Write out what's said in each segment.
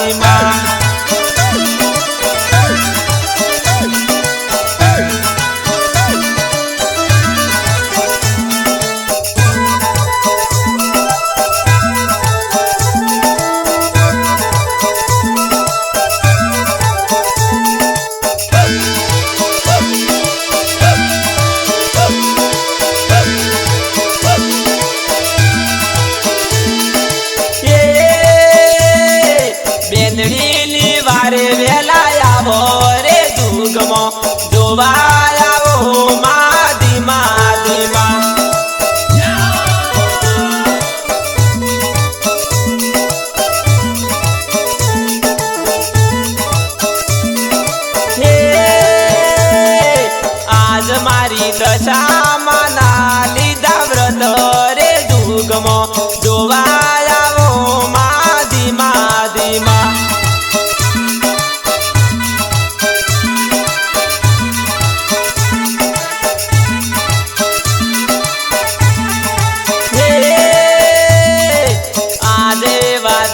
ધીમા वारे वेला आवो रे जुगमो जोवा आवो मादी मादीमा हे आज मारी दशा मना लीधा व्रत रे जुगमो जोवा आवो मादी मादीमा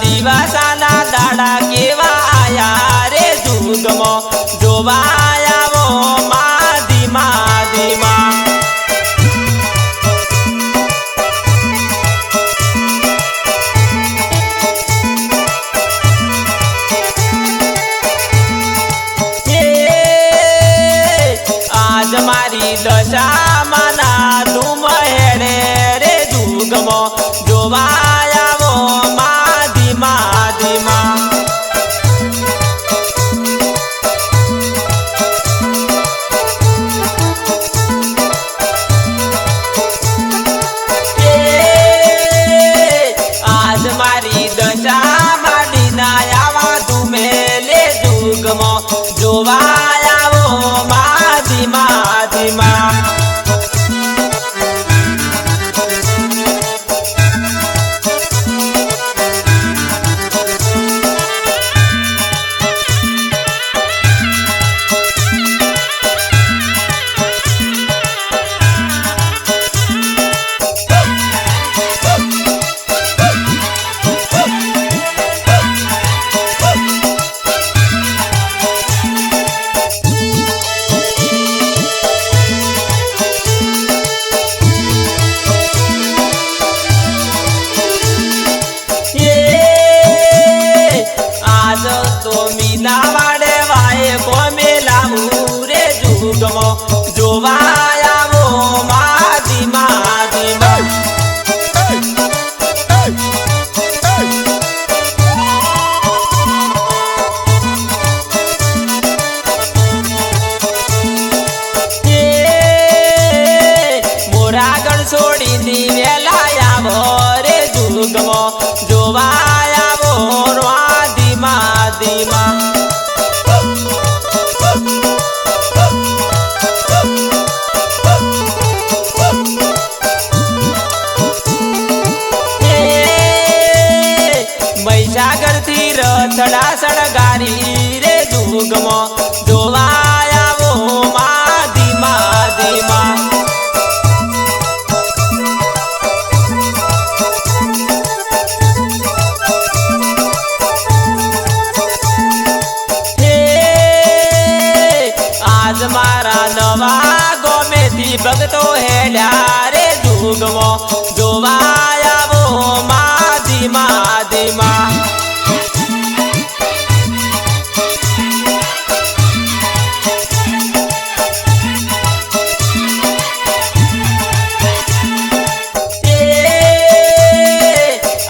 दिवसाना दाड़ा केवा आया रे जुगमो जोवा आवो मादी मादीमा आज मारी दशा मना तुम हेरे रे जुगमो जोवा आवो मादीमा आज मारी दशा माडी ना आवा तुमे ले जुगमो जोवा आवो मादीमा जोवा आवो मादीमा मोरागढ़ छोड़ी दी वेला आवो रे जुगमो जोवा आवो मादीमा महिसागर थी रथड़ा सड़गारी रे जुगमो जोवा आवो मादीमा आज मारा नवा गोमे थी भगतो हेड्या रे जुगमो जोवा आवो मादीमा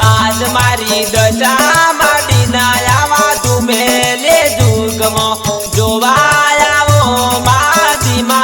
आज मारी दशा माडी ना आवा तुमे ले जुगमो जोवा आवो मादीमा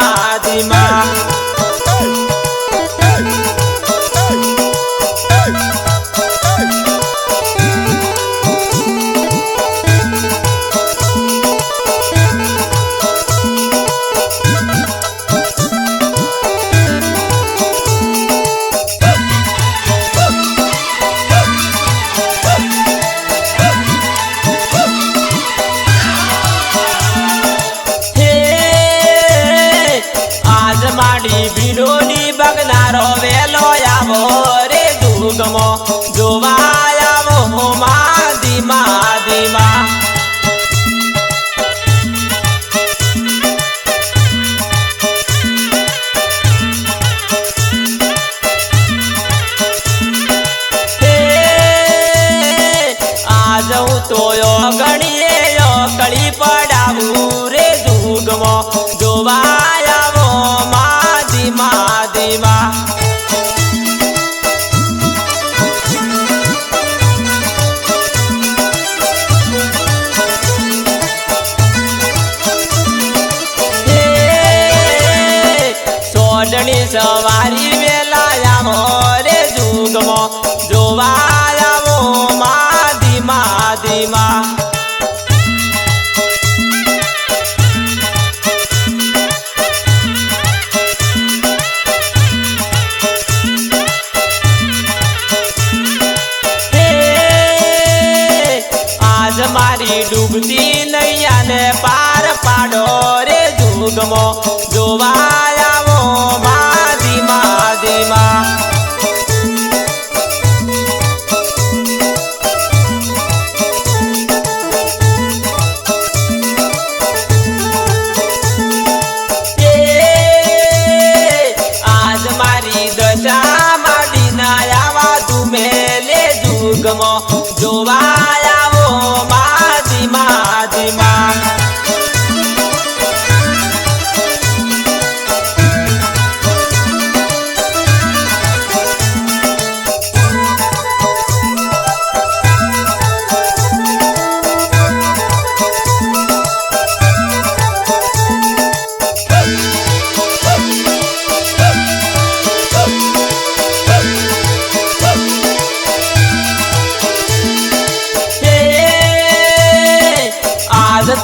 ગણીએ કળી પડાવું રે જુગમાં જોવાય આવો માં ધીમા ધીમા સોડણી સવારી વેલા આવો રે જુગમાં જોવાય આવો માં ધીમા ધીમા આજ મારી ડૂબતી નૈયાને પાર પાડો રે જુગમાં જોવાય આવો માં ધીમા ધીમા આજ મારી દશા માંડીના આવા તુમે લે જુગમાં જોવાય આવો માં ધીમા ધીમા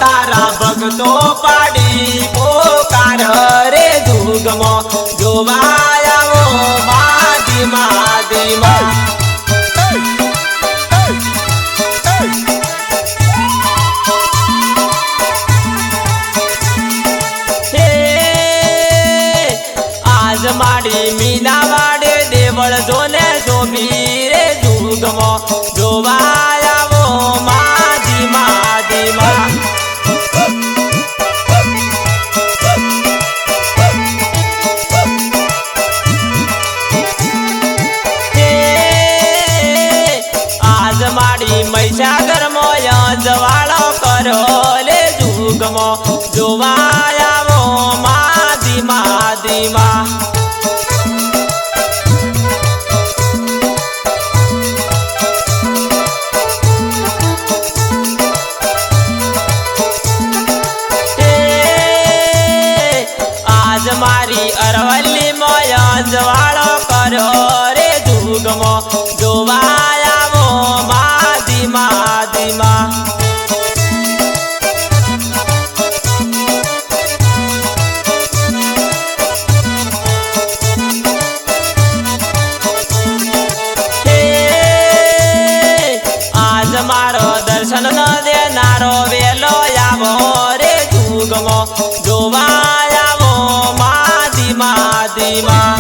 તારા ભગતો પાડી પોકાર રે જુગમાં જોવાય આવો માં ધીમા ધીમા આજ માડી મીના વાડે દેવળ જોને જોબી રે જુગમાં જોવાય આવો માં ધીમા ધીમા માડી મહીસાગર મોય જવાળો કરો લે જુગમાં જોવાય આવો માં ધીમા ધીમા આજ મારી અરવલ્લી મોય જવાળો કરો રે જુગમાં જોવાય આવો માં ધીમા ધીમા આજ મારો દર્શન ન દેનારો વેલો આવો રે જુગમાં જોવાય આવો માં ધીમા ધીમા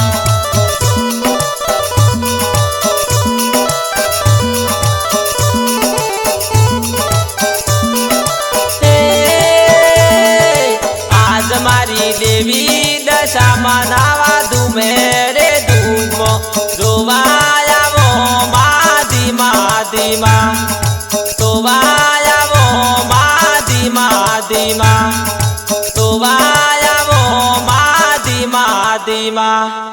મારી દેવી દશામાં નાવા ધૂમે રે ધૂમમાં જોવાય આવો માં ધીમા ધીમા જોવાય આવો માં ધીમા ધીમા જોવાય આવો માં ધીમા ધીમા